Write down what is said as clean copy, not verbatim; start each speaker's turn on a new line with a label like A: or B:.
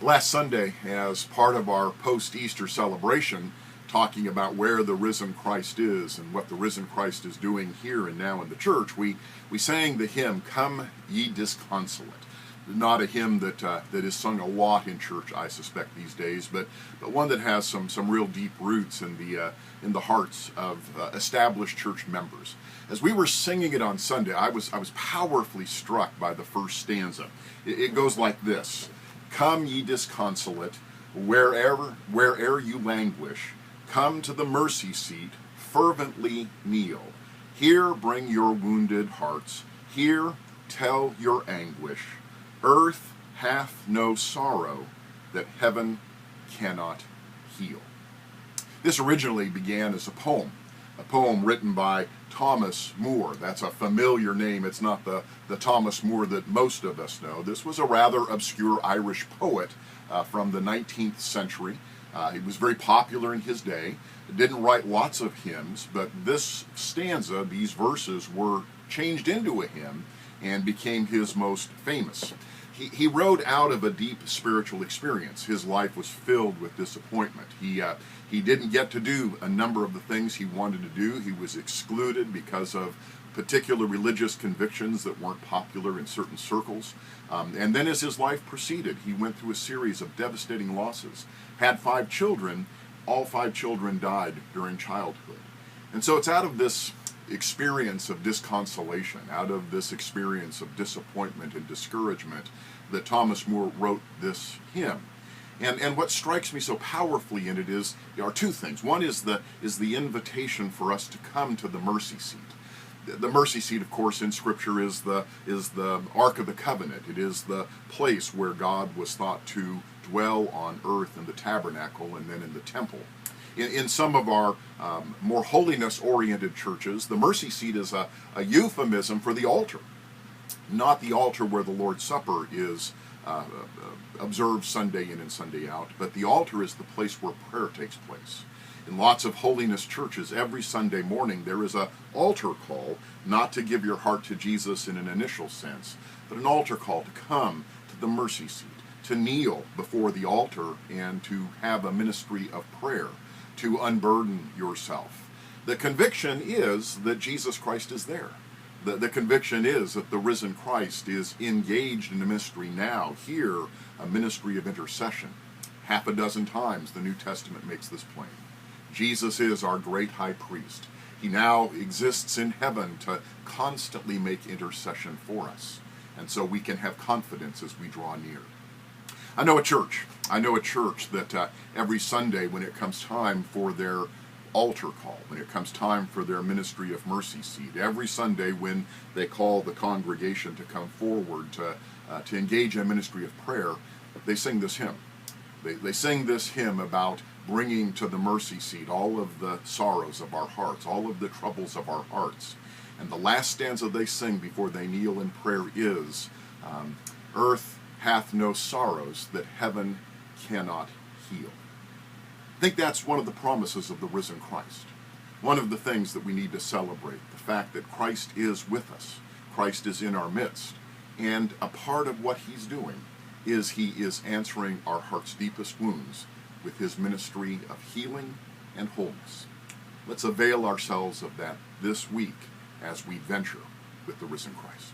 A: Last Sunday, as part of our post-Easter celebration, talking about where the risen Christ is and what the risen Christ is doing here and now in the church, we sang the hymn, "Come Ye Disconsolate." Not a hymn that is sung a lot in church, I suspect, these days, but one that has some real deep roots in the hearts of established church members. As we were singing it on Sunday, I was powerfully struck by the first stanza. It goes like this: "Come ye disconsolate, where'er you languish, come to the mercy seat, fervently kneel. Here bring your wounded hearts, here tell your anguish. Earth hath no sorrow that heaven cannot heal." This originally began as a poem written by Thomas Moore. That's a familiar name. It's not the Thomas Moore that most of us know. This was a rather obscure Irish poet from the 19th century. He was very popular in his day. Didn't write lots of hymns, but this stanza, these verses, were changed into a hymn and became his most famous. He wrote out of a deep spiritual experience. His life was filled with disappointment. He didn't get to do a number of the things he wanted to do. He was excluded because of particular religious convictions that weren't popular in certain circles. And then as his life proceeded, he went through a series of devastating losses. Had 5 children. All 5 children died during childhood. And so it's out of this experience of disconsolation, out of this experience of disappointment and discouragement, that Thomas Moore wrote this hymn. And what strikes me so powerfully in it are 2 things. One is the invitation for us to come to the mercy seat. The mercy seat, of course, in Scripture is the Ark of the Covenant. It is the place where God was thought to dwell on earth in the tabernacle and then in the temple. In some of our more holiness-oriented churches, the mercy seat is a euphemism for the altar. Not the altar where the Lord's Supper is observed Sunday in and Sunday out, but the altar is the place where prayer takes place. In lots of holiness churches, every Sunday morning there is an altar call, not to give your heart to Jesus in an initial sense, but an altar call to come to the mercy seat, to kneel before the altar and to have a ministry of prayer, to unburden yourself. The conviction is that Jesus Christ is there. The conviction is that the risen Christ is engaged in a ministry now, here, a ministry of intercession. 6 times the New Testament makes this plain. Jesus is our great high priest. He now exists in heaven to constantly make intercession for us. And so we can have confidence as we draw near. I know a church that every Sunday when it comes time for their altar call, when it comes time for their ministry of mercy seat, every Sunday when they call the congregation to come forward to engage in a ministry of prayer, they sing this hymn. They sing this hymn about bringing to the mercy seat all of the sorrows of our hearts, all of the troubles of our hearts. And the last stanza they sing before they kneel in prayer is, "Earth hath no sorrows that heaven cannot heal." I think that's one of the promises of the risen Christ. One of the things that we need to celebrate, the fact that Christ is with us. Christ is in our midst. And a part of what he's doing is he is answering our heart's deepest wounds with his ministry of healing and wholeness. Let's avail ourselves of that this week as we venture with the risen Christ.